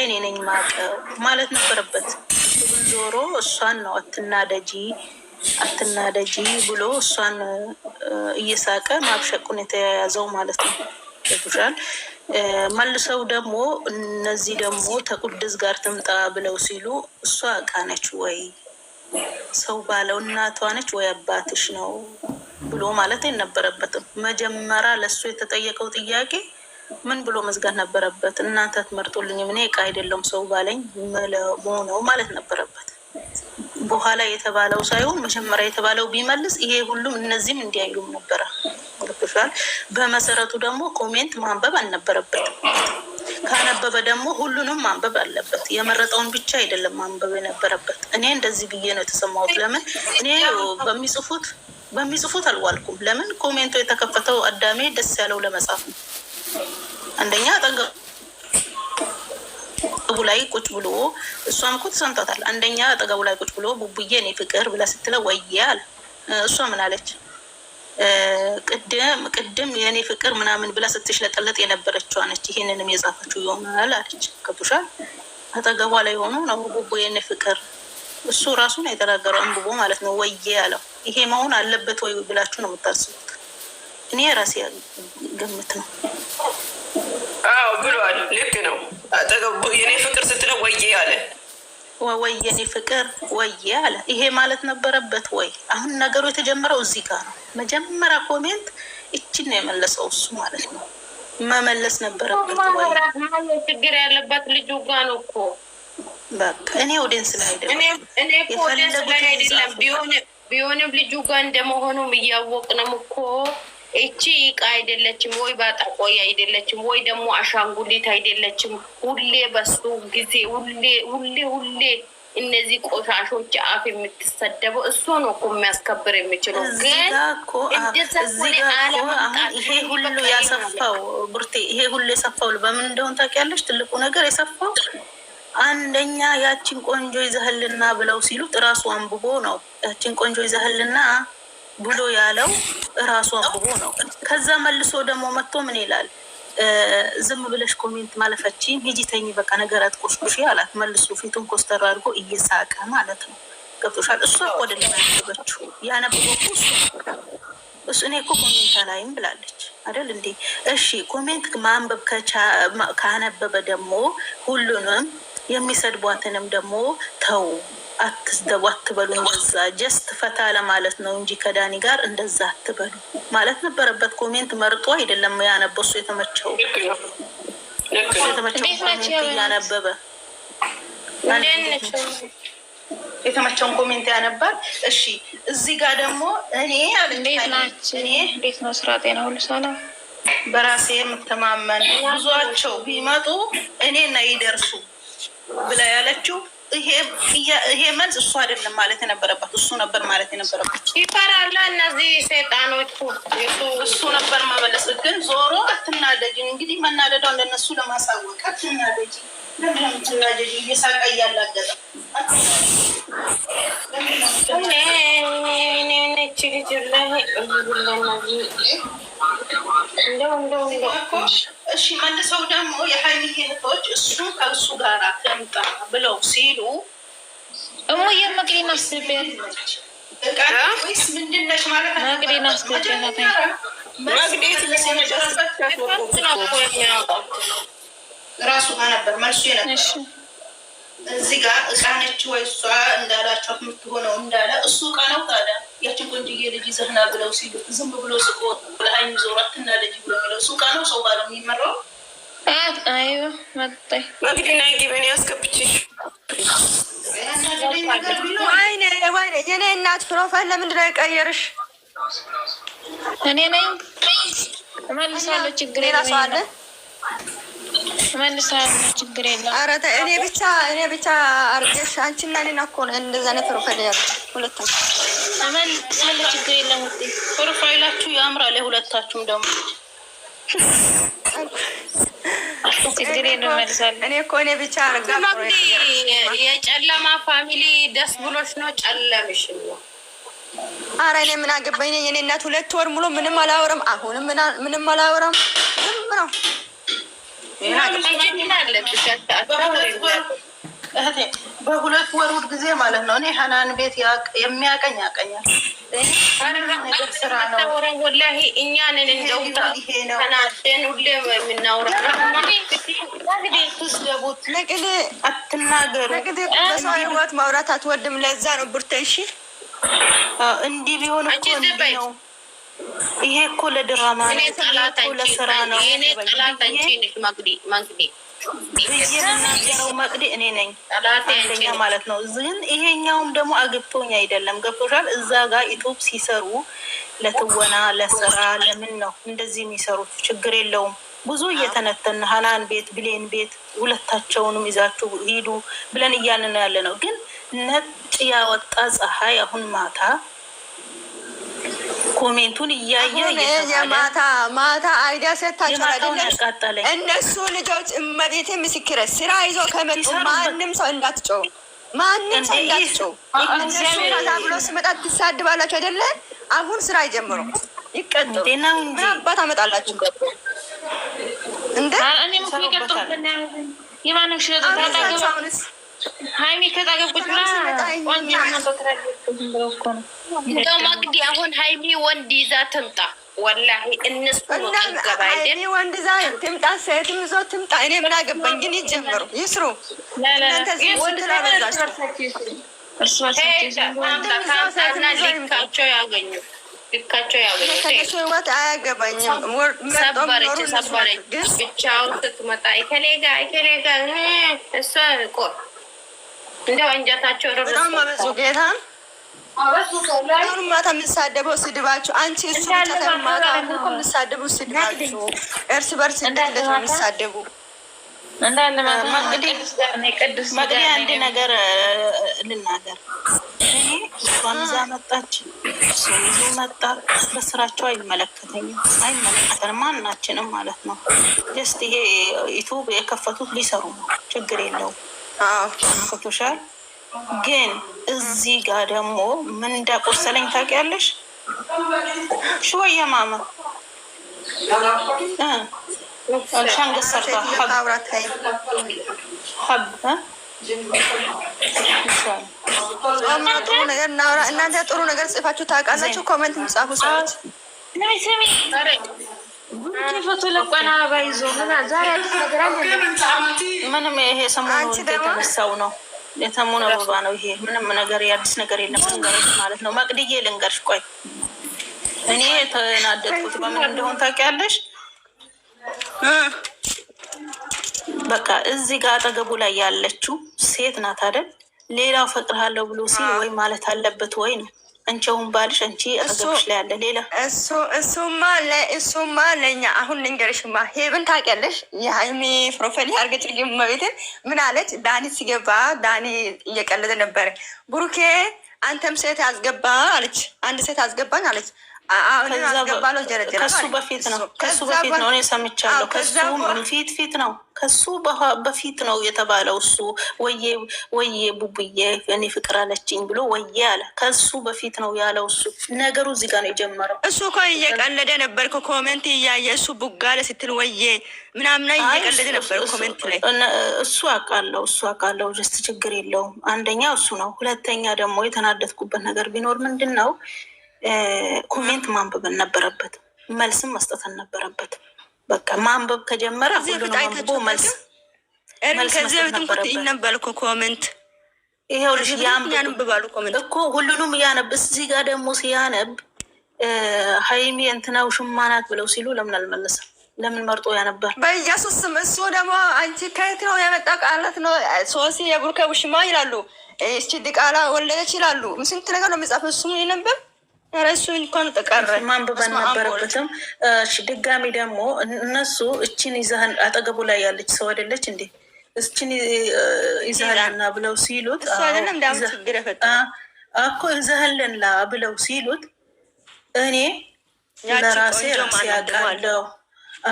ጉዳይ እኔ ነኝ ማቀው ማለት ነበረበት። ዞሮ እሷን ነው አትናደጂ ብሎ እሷን እየሳቀ ማብሸቁን የተያያዘው ማለት ነው። ይሻል መልሰው ደግሞ እነዚህ ደግሞ ተቁድስ ጋር ትምጣ ብለው ሲሉ እሷ እቃ ነች ወይ ሰው ባለው እናቷ ነች ወይ አባትሽ ነው ብሎ ማለት አይነበረበትም። መጀመሪያ ለሱ የተጠየቀው ጥያቄ ምን ብሎ መዝጋት ነበረበት? እናንተ ትመርጡልኝም እኔ እቃ አይደለም ሰው ባለኝ ነው ማለት ነበረበት። በኋላ የተባለው ሳይሆን መጀመሪያ የተባለው ቢመልስ ይሄ ሁሉም እነዚህም እንዲያዩም ነበረ። ገብቶሻል? በመሰረቱ ደግሞ ኮሜንት ማንበብ አልነበረበትም። ካነበበ ደግሞ ሁሉንም ማንበብ አለበት። የመረጠውን ብቻ አይደለም ማንበብ የነበረበት። እኔ እንደዚህ ብዬ ነው የተሰማሁት። ለምን እኔ በሚጽፉት አልዋልኩም። ለምን ኮሜንቱ የተከፈተው አዳሜ ደስ ያለው ለመጻፍ ነው። አንደኛ አጠገቡ ላይ ቁጭ ብሎ እሷም እኮ ተሰምቷታል። አንደኛ አጠገቡ ላይ ቁጭ ብሎ ቡቡዬ እኔ ፍቅር ብላ ስትለው ወየ አለ። እሷ ምን አለች? ቅድም የእኔ ፍቅር ምናምን ብላ ስትሽለጠለጥ የነበረችው ነች። ይሄንንም የጻፈችው ይሆናል አለች። ገብቶሻል? አጠገቧ ላይ ሆኖ ነው ቡቡ የእኔ ፍቅር እሱ ራሱን የተናገረው አንብቦ ማለት ነው ወየ ያለው። ይሄ መሆን አለበት ወይ ብላችሁ ነው የምታስቡት? እኔ የራሴ ግምት ነው። አዎ ብሏል። ልክ ነው። አጠገቡ የኔ ፍቅር ስትለው ወየ አለ። ወይ የኔ ፍቅር ወየ አለ። ይሄ ማለት ነበረበት ወይ? አሁን ነገሩ የተጀመረው እዚህ ጋር ነው። መጀመሪያ ኮሜንት እችን ነው የመለሰው እሱ ማለት ነው። መመለስ ነበረበት ወይ? ችግር ያለበት ልጁ ጋር ነው እኮ በቃ እኔ ኦዲየንስ ላይ አይደለም እኔ እኮ ኦዲየንስ ላይ አይደለም ቢሆንም ልጁ ጋር እንደመሆኑም እያወቅንም እኮ እቺ እቃ አይደለችም ወይ ባጣቆይ አይደለችም ወይ ደግሞ አሻንጉሊት አይደለችም። ሁሌ በሱ ጊዜ ሁሌ እነዚህ ቆሻሾች አፍ የምትሰደበው እሱ ነው እኮ የሚያስከብር የሚችለው። ግን ይሄ ሁሉ ያሰፋው ቡርቴ ይሄ ሁሉ የሰፋው በምን እንደሆነ ታውቂያለሽ? ትልቁ ነገር የሰፋው አንደኛ ያችን ቆንጆ ይዘህልና ብለው ሲሉት እራሱ አንብቦ ነው ያችን ቆንጆ ይዘህልና ብሎ ያለው እራሱ አንብቦ ነው። ከዛ መልሶ ደግሞ መጥቶ ምን ይላል? ዝም ብለሽ ኮሜንት ማለፈቺ ሂጂ ተኝ በቃ ነገር አትቆሽቁሽ አላት። መልሶ ፊቱን ኮስተር አድርጎ እየሳቀ ማለት ነው። ገብቶሻል? እሷ እኮ አይደለም ያነበበችው ያነበበው እሱ እኔ እኮ ኮሜንት አላይም ብላለች አይደል እንዴ? እሺ ኮሜንት ማንበብ ካነበበ ደግሞ ሁሉንም የሚሰድቧትንም ደግሞ ተው አትስደቡ አትበሉ። እንደዛ ጀስት ፈታ ለማለት ነው እንጂ ከዳኒ ጋር እንደዛ አትበሉ ማለት ነበረበት። ኮሜንት መርጦ አይደለም ያነበው እሱ የተመቸው ኮሜንት እያነበበ የተመቸውን ኮሜንት ያነባል። እሺ እዚህ ጋር ደግሞ እኔ እንዴት ነው ስራ ጤና ሁሉ ሰላም በራሴ የምተማመን ብዙቸው ቢመጡ እኔና ይደርሱ ብላ ያለችው ይሄ መልስ እሱ አይደለም ማለት የነበረበት እሱ ነበር ማለት የነበረበት። ይፈራሉ እነዚህ ሰይጣኖች እሱ ነበር መመለስ። ግን ዞሮ አትናደጂ እንግዲህ መናደዷን ለነሱ ለማሳወቅ አትናደጂ። ለምን አትናደጂ? እየሳቀ እያላገጠ እሺ መልሰው ደግሞ የሀይሚዬ እህቶች እሱ ከእሱ ጋር ተምጣ ብለው ሲሉ እሙዬ መቅደና አስቤያት ወይስ ምንድን ነሽ ማለት ነው? መቅደና አስቤያት ራሱ ጋር ነበር መልሱ የነበር። እዚህ ጋር እቃ ነች ወይ እሷ እንዳላቸው የምትሆነው እንዳለ እሱ እቃ ነው። ታዲያ ያችን ቆንጅዬ ልጅ ይዘህና ብለው ሲሉት ዝም ብሎ ስቆ ለሀይሚ ዞራትና ልጅ ብሎ የሚለው እሱ እቃ ነው። ሰው ባለው የሚመራው አይዋ መጣይ መግዲና ጊበኔ ያስገብችሽ ወይኔ የኔ እናት ፕሮፋይል ለምንድነው የቀየርሽ? እኔ ነኝ እመልሳለሁ። ችግር የለም መልሳለሁ። ችግር የለም። ኧረ እኔ ብቻ አርገሽ አንቺና እኔና እኮ ነው እንደዛ ነው ፕሮፋይል ያልኩት ሁለታችሁ እመልሳለሁ። ችግር የለም። ፕሮፋይላችሁ ያምራል የሁለታችሁም ደግሞ ችግር የለም። መልሳለሁ። እኔ እኮ እኔ ብቻ አርጋ የጨለማ ፋሚሊ ደስ ብሎሽ ነው ጨለምሽ ነው። ኧረ እኔ ምን አገባኝ? የኔ እናት 2 ወር ሙሉ ምንም አላወራም። አሁንም ምንም አላወራም። ዝም ነው በሁለት ወር ጊዜ ማለት ነው። እኔ ሀናን ቤት የሚያቀኝ ያቀኛል። ነገር ስራ ነው ወላሂ እኛንን እንደው ተናደን ሁሌ የምናውራ ስደቡት ነቅድ አትናገሩ። በሰው ህይወት ማውራት አትወድም። ለዛ ነው ቡርቴ። እሺ እንዲህ ቢሆን እኮ እንዲህ ነው። ይሄ እኮ ለድራማ ነው፣ ለስራ ነው። እኔ ጠላት አንቺ ነሽ ማግዲ የምናገረው መቅዲ እኔ ነኝ አንደኛ ማለት ነው። ግን ይሄኛውም ደግሞ አግብቶኝ አይደለም። ገብቶሻል? እዛ ጋር ኢትዮጵ ሲሰሩ ለትወና ለስራ ለምን ነው እንደዚህ የሚሰሩት? ችግር የለውም። ብዙ እየተነተን ሀናን ቤት ብሌን ቤት ሁለታቸውንም ይዛችሁ ሂዱ ብለን እያልን ያለ ነው። ግን ነጭ ያወጣ ፀሐይ አሁን ማታ ኮሜንቱን እያየ ማታ አይዲያ ሰታቸው አይደለም። እነሱ ልጆች እመቤቴ ምስክረ ስራ ይዞ ከመጡ ማንም ሰው እንዳትጮው፣ ማንም ሰው እንዳትጮው። እነሱ ከዛ ብሎ ሲመጣ ትሳድባላችሁ አይደለ? አሁን ስራ ይጀምሩ፣ ይቀጥሉ። ምን አባት አመጣላችሁ እንደ ሀይሚ ከታገቡት እንደው ማግዲ አሁን ሀይሚ ወንድ ይዛ ትምጣ። ወላሂ እነሱ ነው ገባ አይደል? ወንድ ይዛ ትምጣ፣ ሴትም ይዞ ትምጣ። እኔ ምን አገባኝ? ግን ይጀምሩ፣ ይስሩ። ልካቸው ያገኙ ከነሱ ህይወት አያገባኝም። ሰበረች ብቻውን ስትመጣ ይከሌጋ እሷ ቆ እንደ ወንጀታቸው በጣም አበዙ። ጌታ አሁን ማታ የምሳደበው ስድባችሁ አንቺ እሱ ብቻ ማታ የምሳደቡ ስድባችሁ እርስ በርስ እንደት ነው የሚሳደቡ? መቅዲ አንድ ነገር ልናገር። እኔ እሷን እዛ መጣች፣ እሱ ይዞ መጣ። በስራቸው አይመለከተኝም፣ አይመለከተንም ማናችንም ማለት ነው። ጀስት ይሄ ዩቱብ የከፈቱት ሊሰሩ ነው፣ ችግር የለውም። ፎቶሻል ግን እዚህ ጋር ደግሞ ምን እንዳቆሰለኝ ታውቂያለሽ? ሽወየ ማማ ሻንገስ ሰርታ ጥሩ ነገር እናውራ። እናንተ ጥሩ ነገር ጽፋችሁ ታውቃላችሁ? ኮመንት ምጻፉ ሰዎች ምንም ይሄ ሰሞኑን የተነሳው ነው የተሞነ አበባ ነው። ይሄ ምንም ነገር የአዲስ ነገር የለም። ልንገርሽ ማለት ነው መቅድዬ፣ ልንገርሽ። ቆይ እኔ የተናደድኩት በምን እንደሆን ታውቂያለሽ? በቃ እዚህ ጋር አጠገቡ ላይ ያለችው ሴት ናት አይደል? ሌላው ፈቅርሃለሁ ብሎ ሲል ወይ ማለት አለበት ወይ ነው። አንቺውን ባልሽ አንቺ አጠገብሽ ላይ ያለ ሌላ እሱማ ለኛ አሁን ልንገርሽማ፣ ሄብን ታውቂያለሽ? የሀይሚ ፕሮፋይል ያርገች ልጅ መቤትን ምን አለች? ዳኒ ሲገባ ዳኒ እየቀለደ ነበረ። ብሩኬ አንተም ሴት ያስገባ አለች። አንድ ሴት አስገባኝ አለች። ከሱ በፊት ነው እኔ ሰምቻለሁ። ከሱ ፊት ነው ከሱ በፊት ነው የተባለው። እሱ ወዬ ቡቡዬ እኔ ፍቅር አለችኝ ብሎ ወዬ አለ። ከሱ በፊት ነው ያለው። እሱ ነገሩ እዚህ ጋር ነው የጀመረው። እሱ እኮ እየቀለደ ነበር። ኮሜንት እያየ እሱ ቡጋለ ስትል ወዬ ምናምና እየቀለደ ነበር ኮሜንት ላይ። እሱ አውቃለሁ ጀስት ችግር የለውም። አንደኛ እሱ ነው። ሁለተኛ ደግሞ የተናደድኩበት ነገር ቢኖር ምንድን ነው ኮሜንት ማንበብ ነበረበት፣ መልስም መስጠት ነበረበት። በቃ ማንበብ ከጀመረ ሁሉንም አንብቦ መልስ ከዚህ በፊት እንኳን ይነበል እኮ ኮሜንት ይሄው ልጅ ያንብባሉ ኮሜንት እኮ ሁሉንም ያነብ። እዚህ ጋር ደግሞ ሲያነብ ሀይሚ እንትናው ሽማናት ብለው ሲሉ ለምን አልመለሰም? ለምን መርጦ ያነበር? በኢየሱስ ስም እሱ ደግሞ አንቺ ከየት ነው የመጣ ቃላት ነው? ሶሲ የቡርከ ውሽማ ይላሉ፣ እስቲ ዲቃላ ወለደች ይላሉ። ስንት ነገር ነው የሚጻፈው። እሱ ይነበብ ረሱ እንኳን ተቀረ ማንበብ አልነበረበትም። ድጋሚ ደግሞ እነሱ እችን ይዛህን አጠገቡ ላይ ያለች ሰው አይደለች እንዴ? እችን ይዛህልና ብለው ሲሉት እኮ ይዛህልንላ ብለው ሲሉት እኔ ለራሴ ራሴ ያውቃለሁ።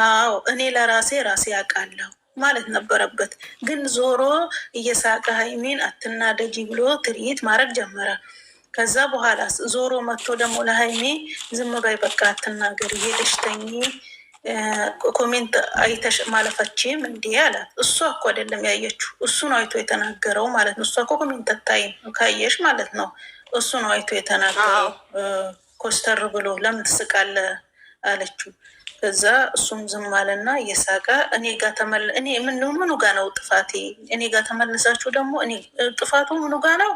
አዎ እኔ ለራሴ ራሴ ያውቃለሁ ማለት ነበረበት። ግን ዞሮ እየሳቀ ሀይሚን አትናደጂ ብሎ ትርኢት ማድረግ ጀመረ። ከዛ በኋላ ዞሮ መጥቶ ደግሞ ለሀይሚ ዝም በይ በቃ አትናገር፣ ሄደሽ ተኚ፣ ኮሜንት አይተሽ ማለፈችም እንዲህ አላት። እሷ እኮ አይደለም ያየችው፣ እሱ ነው አይቶ የተናገረው ማለት ነው። እሷ እኮ ኮሜንት አታይም ካየሽ ማለት ነው። እሱ ነው አይቶ የተናገረው። ኮስተር ብሎ ለምን ትስቃለህ አለችው። ከዛ እሱም ዝም አለና እየሳቀ እኔ ጋር እኔ ምኑ ጋ ነው ጥፋቴ? እኔ ጋር ተመልሳችሁ ደግሞ እኔ ጥፋቱ ምኑ ጋ ነው?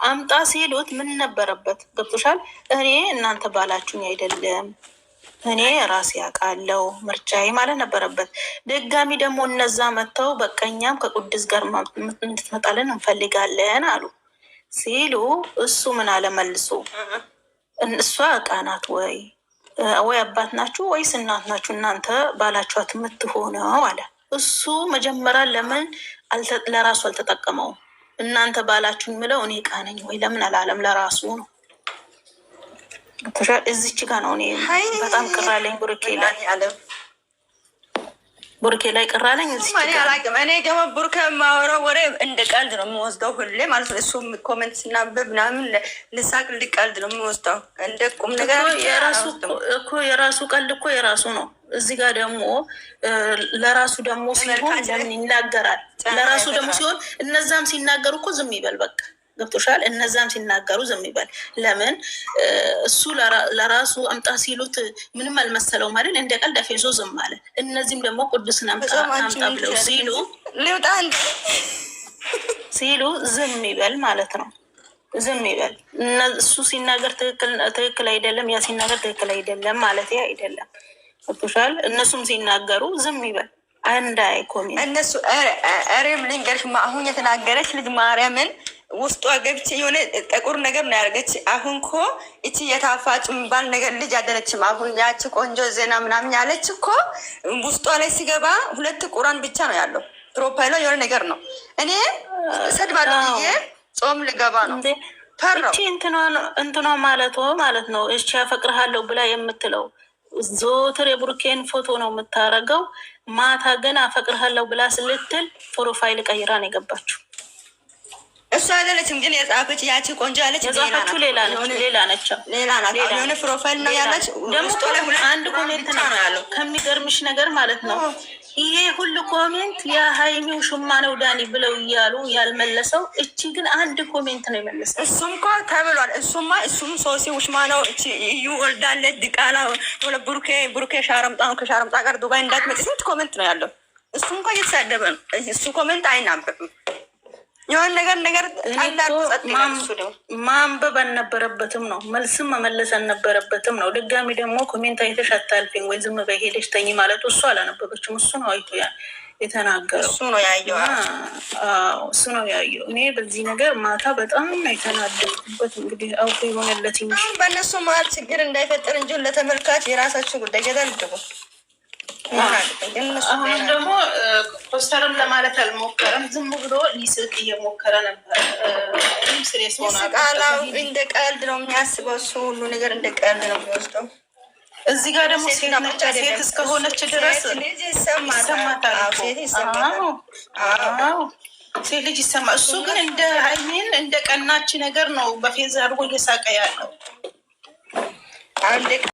አምጣ ሲሉት ምን ነበረበት? ገብቶሻል? እኔ እናንተ ባላችሁኝ አይደለም እኔ ራሴ ያውቃለው ምርጫዬ ማለት ነበረበት። ድጋሚ ደግሞ እነዛ መጥተው በቀኛም ከቅዱስ ጋር እንድትመጣለን እንፈልጋለን አሉ ሲሉ እሱ ምን አለመልሶ እሷ እቃ ናት ወይ አባት ናችሁ ወይስ እናት ናችሁ እናንተ ባላችኋት የምትሆነው አለ። እሱ መጀመሪያ ለምን ለራሱ አልተጠቀመውም? እናንተ ባላችሁ የምለው እኔ እቃ ነኝ ወይ ለምን አላለም? ለራሱ ነው። እዚች ጋ ነው እኔ በጣም ቅራለኝ። ቡርኬ ላይ ቅራለኝ። እኔ ደግሞ ቡርኬ የማወራው ወሬ እንደ ቀልድ ነው የምወስደው ሁሌ ማለት ነው። እሱ ኮሜንት ስናበብ ምናምን ልሳቅ ልቀልድ ነው የምወስደው እንደ ቁም ነገር የራሱ ቀልድ እኮ የራሱ ነው። እዚህ ጋር ደግሞ ለራሱ ደግሞ ሲሆን ለምን ይናገራል? ለራሱ ደግሞ ሲሆን እነዛም ሲናገሩ እኮ ዝም ይበል በቃ ገብቶሻል። እነዛም ሲናገሩ ዝም ይበል። ለምን እሱ ለራሱ አምጣ ሲሉት ምንም አልመሰለው ማለት እንደ ቀልድ አፌዞ ዝም አለ። እነዚህም ደግሞ ቅዱስን አምጣ ብለው ሲሉ ዝም ይበል ማለት ነው። ዝም ይበል። እሱ ሲናገር ትክክል አይደለም፣ ያ ሲናገር ትክክል አይደለም ማለት አይደለም። ገብቶሻል። እነሱም ሲናገሩ ዝም ይበል። አንዳይ ኮሜንት እነሱ ሬም ልንገርሽ አሁን የተናገረች ልጅ ማርያምን ውስጧ ገብቼ የሆነ ጥቁር ነገር ነው ያደርገች። አሁን እኮ እቺ የታፋጭ የሚባል ነገር ልጅ አይደለችም። አሁን ያቺ ቆንጆ ዜና ምናምን ያለች እኮ ውስጧ ላይ ሲገባ 2 ቁራን ብቻ ነው ያለው። ፕሮፋይሏ የሆነ ነገር ነው። እኔ ሰድባለሁ ብዬ ጾም ልገባ ነው ፈራው። እቺ እንትኗ ማለት ነው እሺ ያፈቅርሃለሁ ብላ የምትለው ዞትር የቡርኬን ፎቶ ነው የምታረገው። ማታ ግን አፈቅርሃለሁ ብላ ስልትል ፕሮፋይል ቀይራ ነው የገባችው። እሱ አይደለችም ግን የጻፈች ያቺ ቆንጆ ያለች የጻፈችው ሌላ ነች። የሆነ ፕሮፋይል ነው ያለች። ደግሞ አንድ ኮሜንት ነው ያለው። ከሚገርምሽ ነገር ማለት ነው ይሄ ሁሉ ኮሜንት የሀይሚው ሽማ ነው ዳኒ ብለው እያሉ ያልመለሰው፣ እቺ ግን አንድ ኮሜንት ነው የመለሰው። እሱም እኮ ተብሏል። እሱም ሶሲ ውሽማ ነው እዩ ወልዳለች ድቃላ ቡሩኬ ሻረምጣ ነው ከሻረምጣ ጋር ዱባይ እንዳትመጪ ስንት ኮሜንት ነው ያለው። እሱም እኮ እየተሳደበ ነው። እሱ ኮሜንት አይናበብም። የሆነ ነገር ማንበብ አልነበረበትም ነው፣ መልስም መመለስ አልነበረበትም ነው። ድጋሚ ደግሞ ኮሜንት አይተሽ አታልፊኝ ወይ ዝም በይ ሄደሽ ተኝ ማለቱ እሱ አላነበበችም። እሱ ነው አይቶ የተናገረው፣ እሱ ነው ያየው። እኔ በዚህ ነገር ማታ በጣም የተናደድኩበት እንግዲህ አውቶ የሆነለት እንጂ በእነሱ መሀል ችግር እንዳይፈጠር እንጂ ለተመልካች የራሳቸው ጉዳይ ገደል ግቡ። አሁን ደግሞ ፖስተርም ለማለት አልሞከረም። ዝም ብሎ ሊስቅ እየሞከረ ነበር። ስቃላው እንደ ቀልድ ነው የሚያስበው። እሱ ሁሉ ነገር እንደ ቀልድ ነው የሚወስደው። እዚህ ጋር ደግሞ ሴት እስከሆነች ድረስ ይሰማታል። ሴት ልጅ ይሰማ። እሱ ግን እንደ ሀይሜን እንደ ቀናች ነገር ነው በፌዝ አድርጎ እየሳቀ ያለው።